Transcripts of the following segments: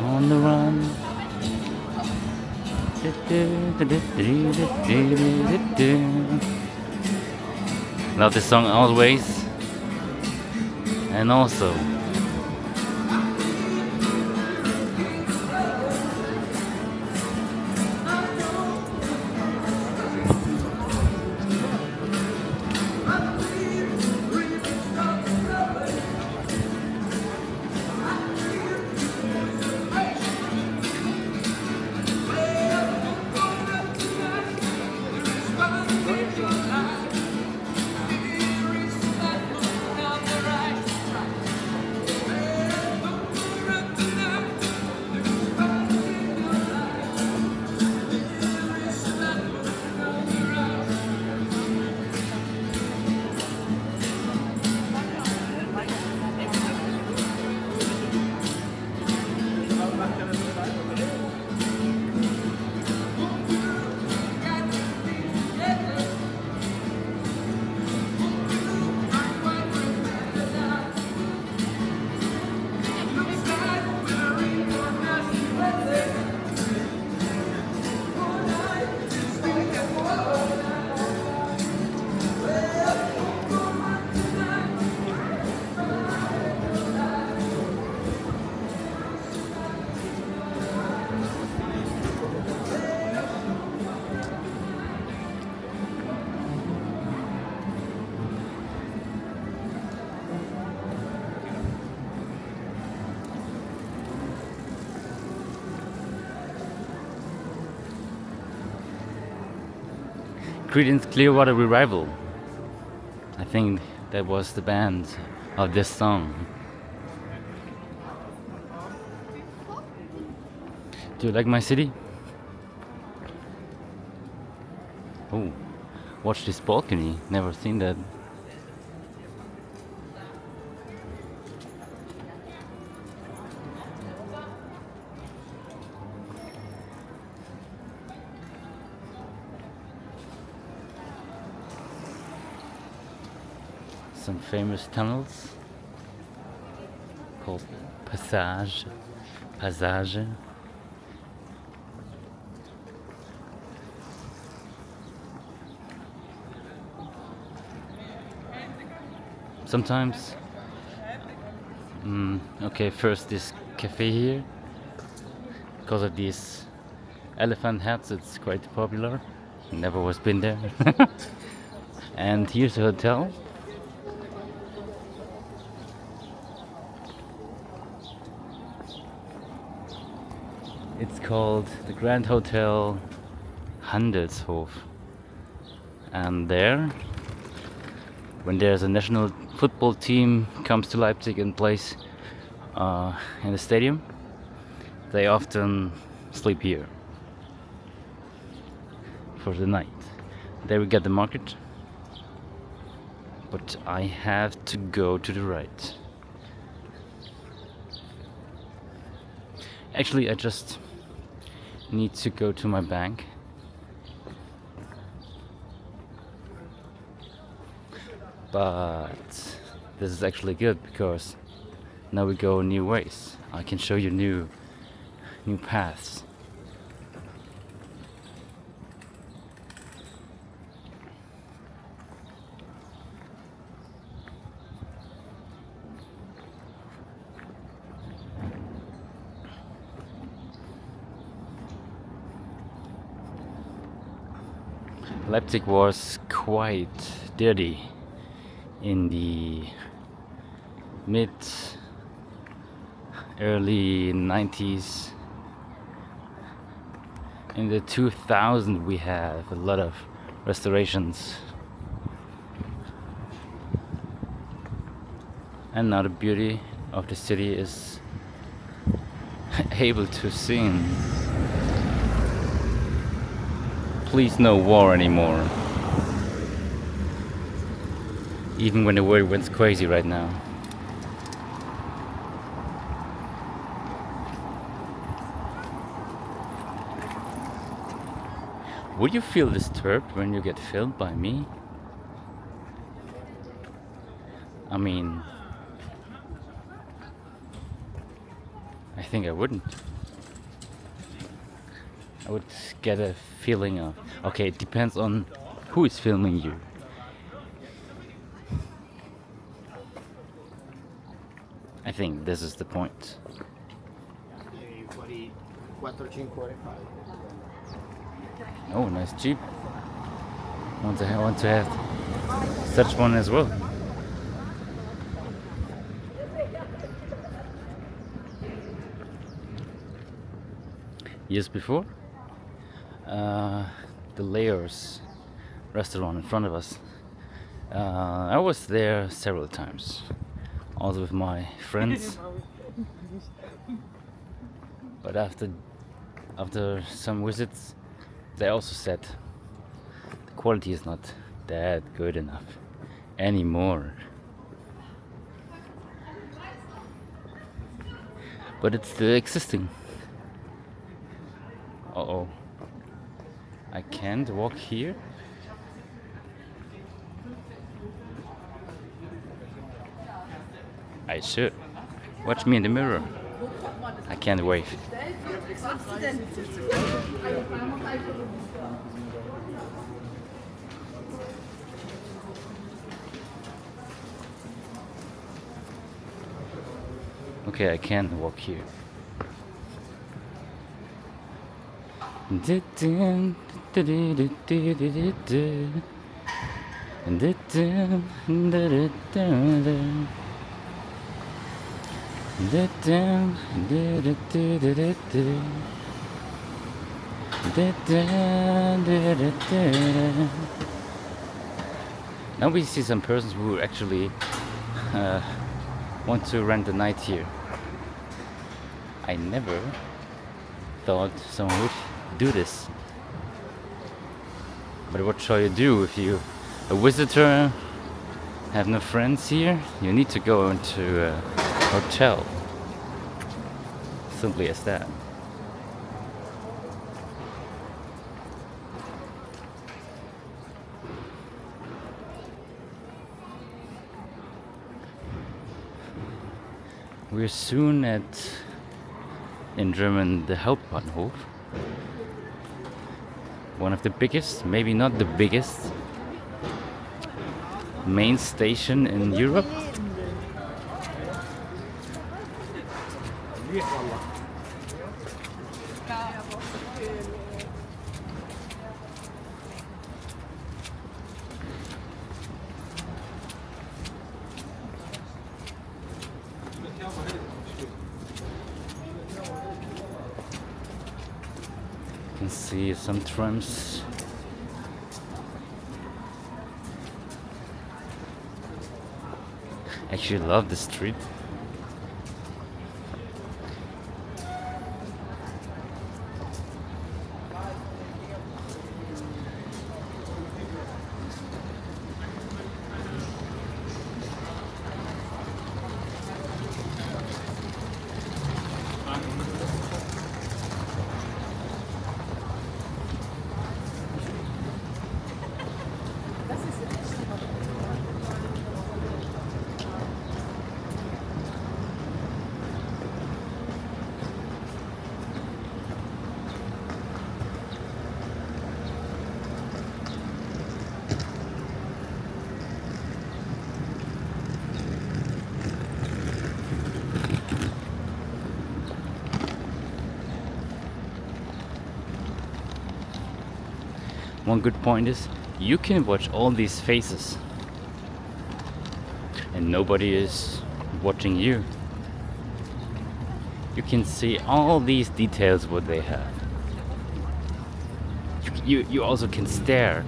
On the run. Love this song always. And also Creedence Clearwater Revival. I think that was the band of this song. Do you like my city? Oh, watch this balcony. Never seen that. Some famous tunnels called Passage. Sometimes, okay, first this cafe here, because of these elephant hats, it's quite popular. Never was been there. And here's a hotel. It's called the Grand Hotel Handelshof. And there, when there's a national football team comes to Leipzig and plays in the stadium, they often sleep here for the night. There we get the market, but I have to go to the right. Actually, I just need to go to my bank. But this is actually good because now we go new ways. I can show you new paths. Leipzig was quite dirty in the early 90s. In the 2000s we have a lot of restorations, and now the beauty of the city is able to sing. Please no war anymore. Even when the world went crazy right now. Would you feel disturbed when you get filmed by me? I mean, I think I wouldn't. I would get a feeling of, okay, it depends on who is filming you. I think this is the point. Oh, nice Jeep. I want to have such one as well. Years before, the Layers restaurant in front of us, I was there several times, also with my friends. But after some visits, they also said the quality is not that good enough anymore. But it's still existing. Uh-oh. I can't walk here? I should. Watch me in the mirror. I can't wave. Okay, I can't walk here. Now we see some persons who actually want to rent a night here. I never thought someone would do this. But what shall you do if you a visitor, have no friends here? You need to go into a hotel. Simply as that. We're soon at, in German, the Hauptbahnhof. One of the biggest, maybe not the biggest, main station in Europe. You can see some trams. Actually love the street. One good point is you can watch all these faces and nobody is watching you. You can see all these details what they have. You also can stare.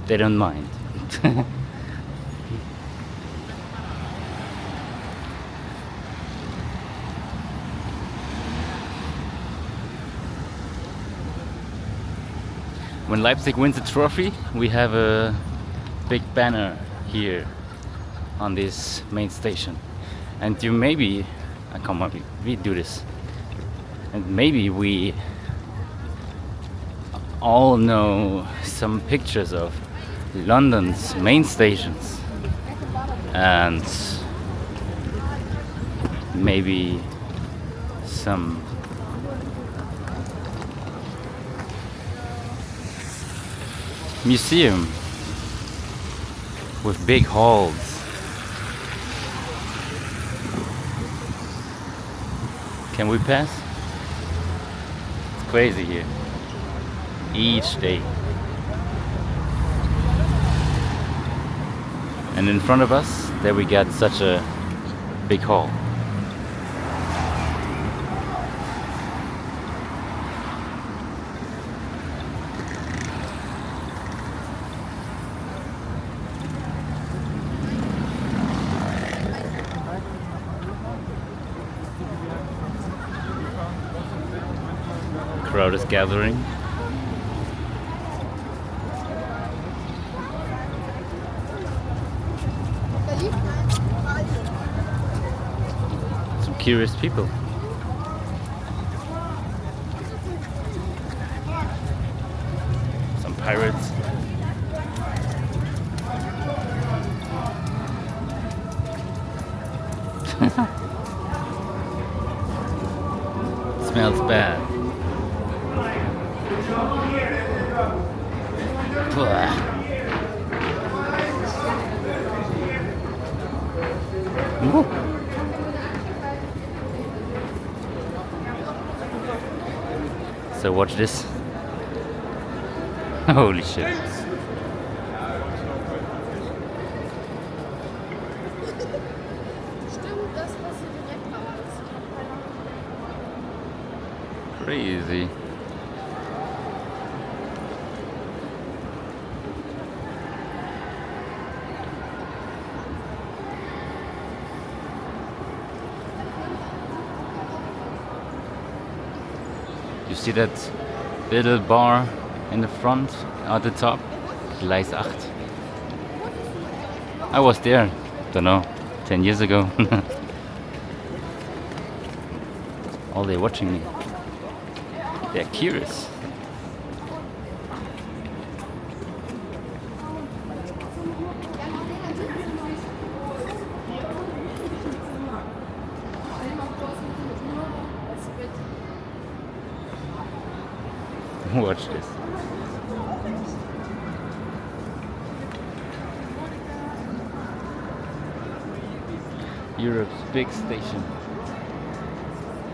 They don't mind. When Leipzig wins a trophy, we have a big banner here on this main station. And you maybe, come on, we do this. And maybe we all know some pictures of London's main stations. And maybe some museum with big halls. Can we pass? It's crazy here. Each day. And in front of us, there we got such a big hall. Crowd is gathering. Some curious people. Some pirates. Smells bad. So watch this. Holy shit. Crazy. You see that little bar in the front at the top? Gleis 8. I was there, don't know, 10 years ago. Oh, they're watching me. They're curious. Watch this. Europe's big station.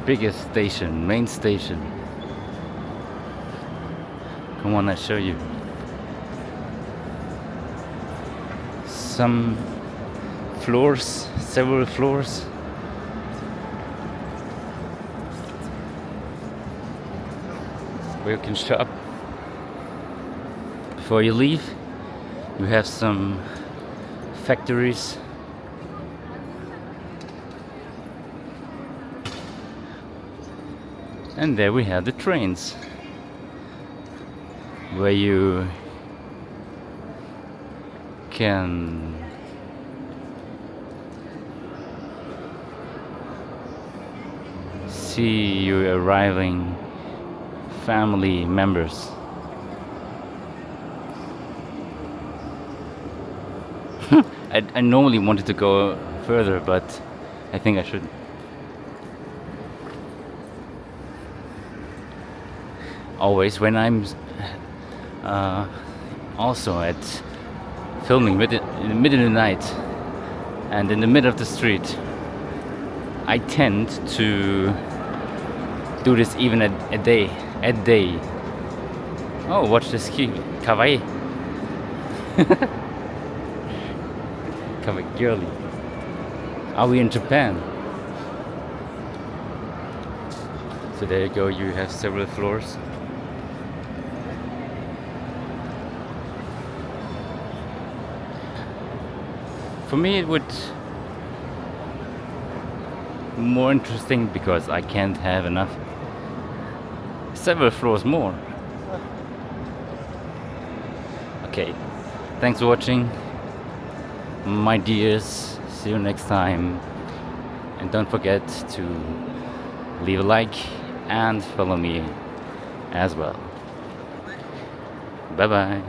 Biggest station, main station. Come on, I show you. Some floors, several floors. Where you can shop. Before you leave, you have some factories. And there we have the trains, where you can see your arriving family members. I normally wanted to go further, but I think I should. Always when I'm also at filming in the middle of the night and in the middle of the street, I tend to do this even at day. Oh, watch this kawaii. Kawaii girly. Are we in Japan? So there you go, you have several floors. For me it would be more interesting because I can't have enough. Several floors more. Okay, thanks for watching, my dears. See you next time, and don't forget to leave a like and follow me as well. Bye bye.